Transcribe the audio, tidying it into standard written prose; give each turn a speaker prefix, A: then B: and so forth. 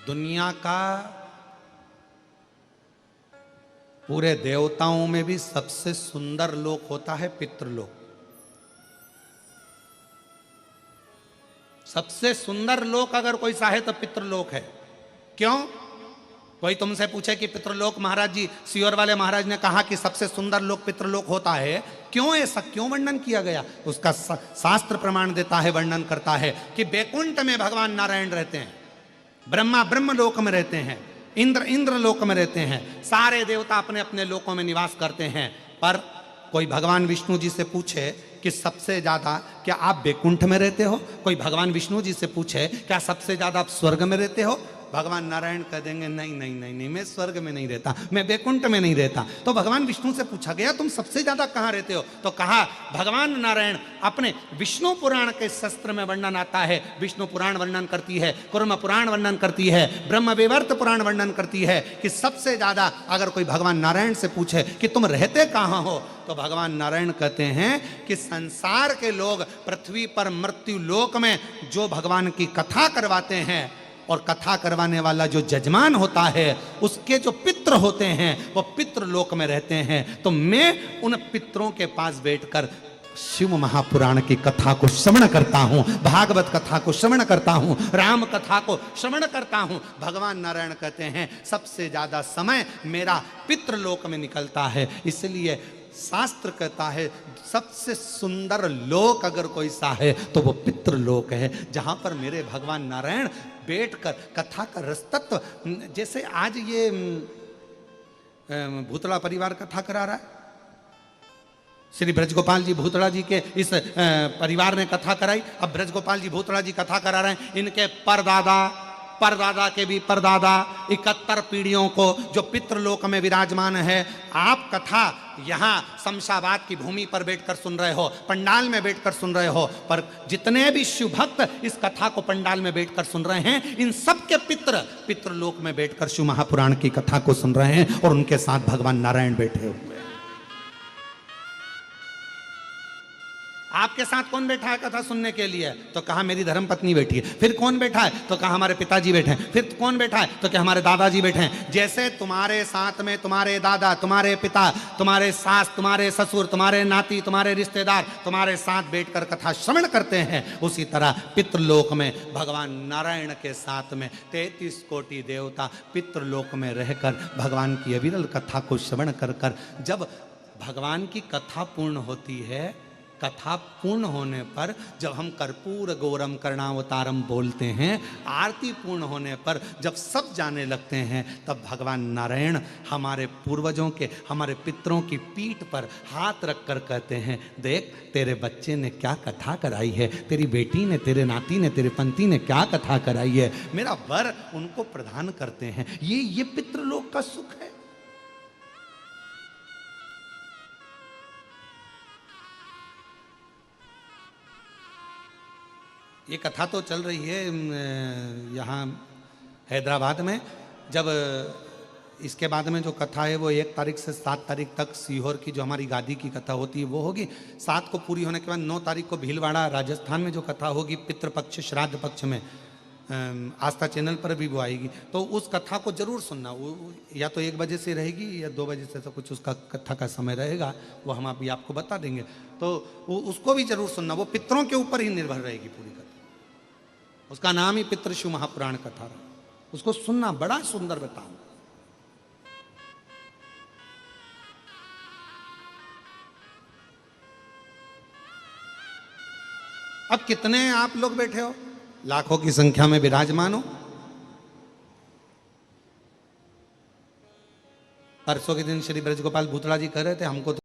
A: दुनिया का पूरे देवताओं में भी सबसे सुंदर लोक होता है पितृलोक। सबसे सुंदर लोक अगर कोई चाहे तो पितृलोक है। क्यों? कोई तुमसे पूछे कि पितृलोक, महाराज जी सीहोर वाले महाराज ने कहा कि सबसे सुंदर लोक पितृलोक होता है, क्यों ऐसा क्यों वर्णन किया गया? उसका शास्त्र प्रमाण देता है, वर्णन करता है कि बैकुंठ में भगवान नारायण रहते हैं, ब्रह्मा ब्रह्म लोक में रहते हैं, इंद्र इंद्र लोक में रहते हैं, सारे देवता अपने अपने लोकों में निवास करते हैं। पर कोई भगवान विष्णु जी से पूछे कि सबसे ज्यादा क्या आप बैकुंठ में रहते हो, कोई भगवान विष्णु जी से पूछे क्या सबसे ज्यादा आप स्वर्ग में रहते हो, भगवान नारायण कह देंगे नहीं नहीं नहीं नहीं, मैं स्वर्ग में नहीं रहता, मैं बैकुंठ में नहीं रहता। तो भगवान विष्णु से पूछा गया तुम सबसे ज्यादा कहाँ रहते हो? तो कहा भगवान नारायण अपने विष्णु पुराण के शस्त्र में वर्णन आता है, विष्णु पुराण वर्णन करती है, कुर्म पुराण वर्णन करती है, ब्रह्म विवर्त पुराण वर्णन करती है कि सबसे ज्यादा अगर कोई भगवान नारायण से पूछे कि तुम रहते कहाँ हो, तो भगवान नारायण कहते हैं कि संसार के लोग पृथ्वी पर मृत्यु लोक में जो भगवान की कथा करवाते हैं और कथा करवाने वाला जो जजमान होता है उसके जो पितृ होते हैं वो पितृ लोक में रहते हैं। तो मैं उन पितरों के पास बैठकर शिव महापुराण की कथा को श्रवण करता हूं, भागवत कथा को श्रवण करता हूं, राम कथा को श्रवण करता हूं। भगवान नारायण कहते हैं सबसे ज्यादा समय मेरा पितृलोक में निकलता है। इसलिए शास्त्र कहता है सबसे सुंदर लोक अगर कोई सा है तो वो पितृलोक है, जहां पर मेरे भगवान नारायण बैठकर कथा का रसतत्व, जैसे आज ये भूतड़ा परिवार कथा करा रहा है, श्री ब्रजगोपाल जी भूतड़ा जी के इस परिवार ने कथा कराई। अब ब्रजगोपाल जी भूतड़ा जी कथा करा रहे हैं, इनके परदादा के भी परदादा 71 पीढ़ियों को जो पितृलोक में विराजमान है। आप कथा यहाँ शमशाबाद की भूमि पर बैठकर सुन रहे हो, पंडाल में बैठकर सुन रहे हो, पर जितने भी शिव भक्त इस कथा को पंडाल में बैठकर सुन रहे हैं, इन सब के पितृलोक में बैठकर शिव महापुराण की कथा को सुन रहे हैं और उनके साथ भगवान नारायण बैठे हुए। आपके साथ कौन बैठा है कथा सुनने के लिए? तो कहा मेरी धर्मपत्नी बैठी है। फिर कौन बैठा है? तो कहा हमारे पिताजी बैठे हैं। फिर कौन बैठा है? तो क्या हमारे दादाजी बैठे हैं। जैसे तुम्हारे साथ में तुम्हारे दादा, तुम्हारे पिता, तुम्हारे सास, तुम्हारे ससुर, तुम्हारे नाती, तुम्हारे रिश्तेदार तुम्हारे साथ बैठकर कथा श्रवण करते हैं, उसी तरह पितृलोक में भगवान नारायण के साथ में 33 कोटि देवता पितृलोक में रहकर भगवान की अविरल कथा को श्रवण कर कर जब भगवान की कथा पूर्ण होती है, कथा पूर्ण होने पर जब हम कर्पूर गौरम कर्णावतारम बोलते हैं, आरती पूर्ण होने पर जब सब जाने लगते हैं, तब भगवान नारायण हमारे पूर्वजों के, हमारे पितरों की पीठ पर हाथ रखकर कहते हैं देख तेरे बच्चे ने क्या कथा कराई है, तेरी बेटी ने, तेरे नाती ने, तेरे पंती ने क्या कथा कराई है, मेरा वर उनको प्रदान करते हैं। ये पितृलोक का सुख है। ये कथा तो चल रही है यहाँ हैदराबाद में। जब इसके बाद में जो कथा है वो 1 तारीख से 7 तारीख तक सीहोर की जो हमारी गादी की कथा होती है वो होगी। 7 को पूरी होने के बाद 9 तारीख को भीलवाड़ा राजस्थान में जो कथा होगी पितृपक्ष श्राद्ध पक्ष में, आस्था चैनल पर भी वो आएगी। तो उस कथा को जरूर सुनना, वो या तो 1 बजे से रहेगी या 2 बजे से, तो कुछ उसका कथा का समय रहेगा, वो हम अभी आपको बता देंगे। तो उसको भी जरूर सुनना, वो पितरों के ऊपर ही निर्भर रहेगी पूरी कथा। उसका नाम ही पितृ शिव महापुराण कथा रहा, उसको सुनना, बड़ा सुंदर बताऊं। अब कितने आप लोग बैठे हो? लाखों की संख्या में विराजमान हो। परसों के दिन श्री ब्रजगोपाल भूतड़ा जी कह रहे थे हमको तो